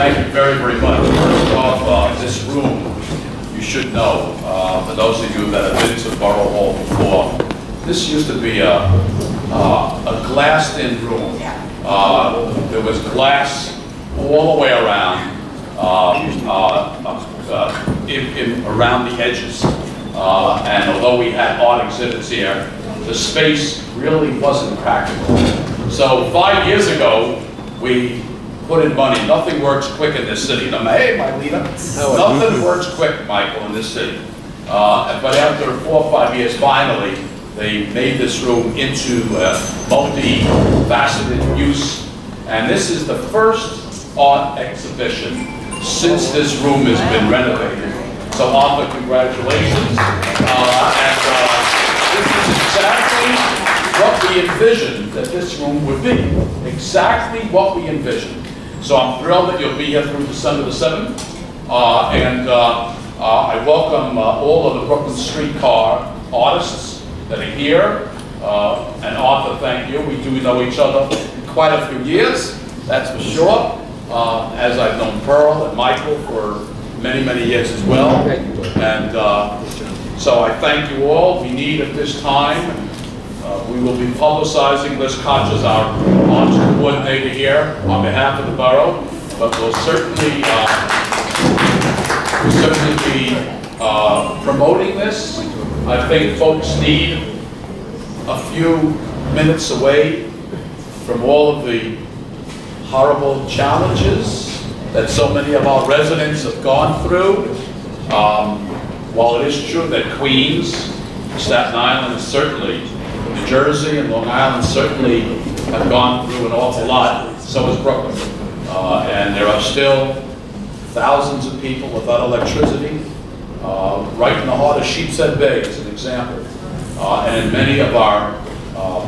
Thank you very, very much. First off, this room, you should know, for those of you that have been to Borough Hall before, this used to be a glassed-in room. There was glass all the way around, around the edges. And although we had art exhibits here, the space really wasn't practical. So 5 years ago, we put in money. Nothing works quick in this city. Hey, my leader. Nothing works quick, Michael, in this city. But after 4 or 5 years, finally, they made this room into a multi-faceted use. And this is the first art exhibition since this room has been renovated. So Arthur, congratulations. This is exactly what we envisioned that this room would be. Exactly what we envisioned. So I'm thrilled that you'll be here through December the 7th. I welcome all of the Brooklyn streetcar artists that are here. And Arthur, thank you. We do know each other quite a few years, that's for sure. As I've known Pearl and Michael for many, many years as well. And so I thank you all. We need at this time, we will be publicizing Liz Koch as our arts coordinator here on behalf of the borough, but we'll certainly be promoting this. I think folks need a few minutes away from all of the horrible challenges that so many of our residents have gone through. While it is true that Queens, Staten Island, and certainly New Jersey and Long Island certainly have gone through an awful lot, so has Brooklyn. And there are still thousands of people without electricity, right in the heart of Sheepshead Bay, as an example. And in many of our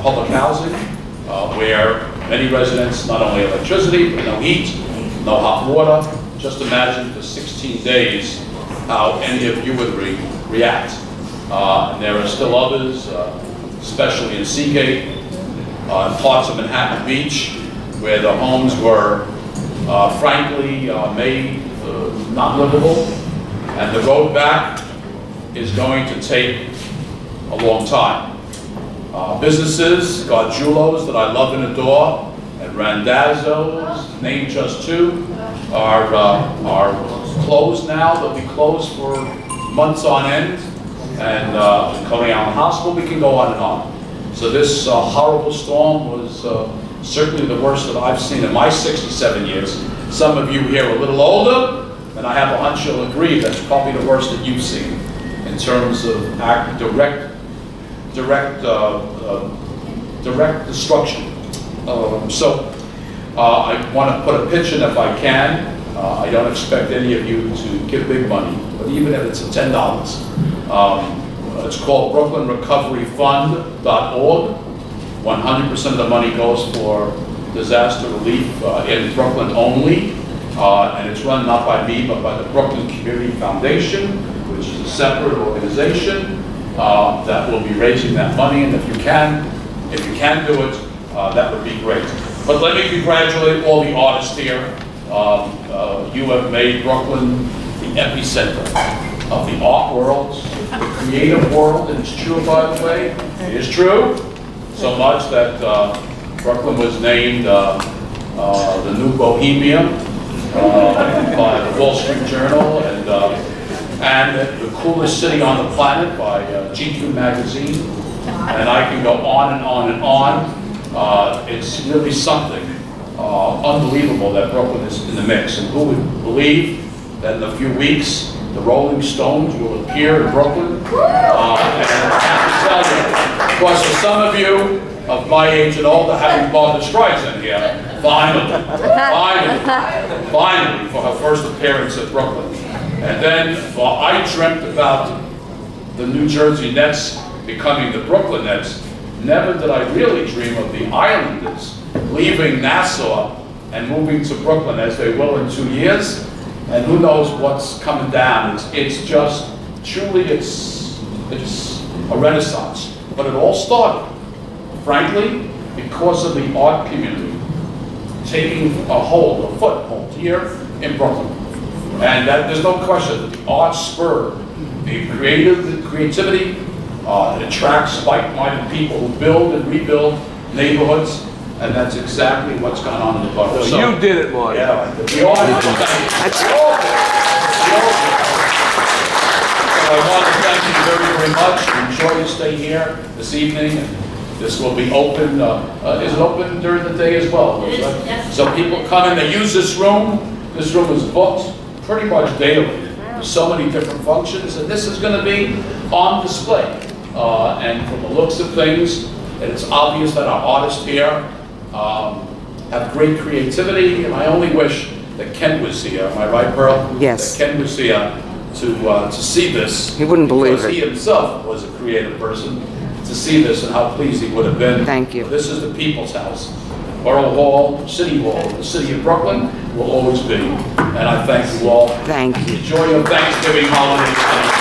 public housing, where many residents, not only electricity, but no heat, no hot water. Just imagine for 16 days how any of you would react. And there are still others, especially in Seagate, parts of Manhattan Beach, where the homes were, frankly, made not livable. And the road back is going to take a long time. Businesses, Gargiulo's that I love and adore, and Randazzo's, name just two, are closed now. They'll be closed for months on end. And Coney Island Hospital, we can go on and on. So this horrible storm was certainly the worst that I've seen in my 67 years. Some of you here are a little older, and I have a hunch you'll agree that's probably the worst that you've seen in terms of direct destruction. So I want to put a pitch in if I can. I don't expect any of you to give big money, but even if it's $10, it's called BrooklynRecoveryFund.org. 100% of the money goes for disaster relief in Brooklyn only, and it's run not by me, but by the Brooklyn Community Foundation, which is a separate organization that will be raising that money. And if you can do it, that would be great. But let me congratulate all the artists here. You have made Brooklyn the epicenter of the art world, the creative world, and it's true, by the way. It is true, so much that Brooklyn was named the new Bohemia by the Wall Street Journal, and the coolest city on the planet by GQ magazine. And I can go on and on and on. It's really something unbelievable that Brooklyn is in the mix. And who would believe that in a few weeks, the Rolling Stones will appear in Brooklyn? And I have to tell you, of course, for some of you of my age and older, having Barbra Streisand here, finally, for her first appearance at Brooklyn. And then, well, I dreamt about the New Jersey Nets becoming the Brooklyn Nets. Never did I really dream of the Islanders leaving Nassau and moving to Brooklyn, as they will in 2 years. And who knows what's coming down. It's just, truly, it's a renaissance. But it all started, frankly, because of the art community taking a foothold here in Brooklyn. And that, there's no question that the arts spur the creativity, it attracts like-minded people who build and rebuild neighborhoods, and that's exactly what's gone on in the borough. So you did it, Marty. Yeah, we all did it. I want to thank you very, very much. Enjoy your stay here this evening. And this will be open. Is it open during the day as well? It is, yes. So people come in, they use this room. This room is booked pretty much daily. There's so many different functions, and this is going to be on display. And from the looks of things, it's obvious that our artists here have great creativity, and I only wish that Ken was here. Am I right, Pearl? Yes. That Ken was here to see this. He wouldn't believe because it. He himself was a creative person. To see this and how pleased he would have been. Thank you. This is the people's house. Borough Hall, City Hall, the city of Brooklyn will always be. And I thank you all. Thank you. Enjoy your Thanksgiving holiday.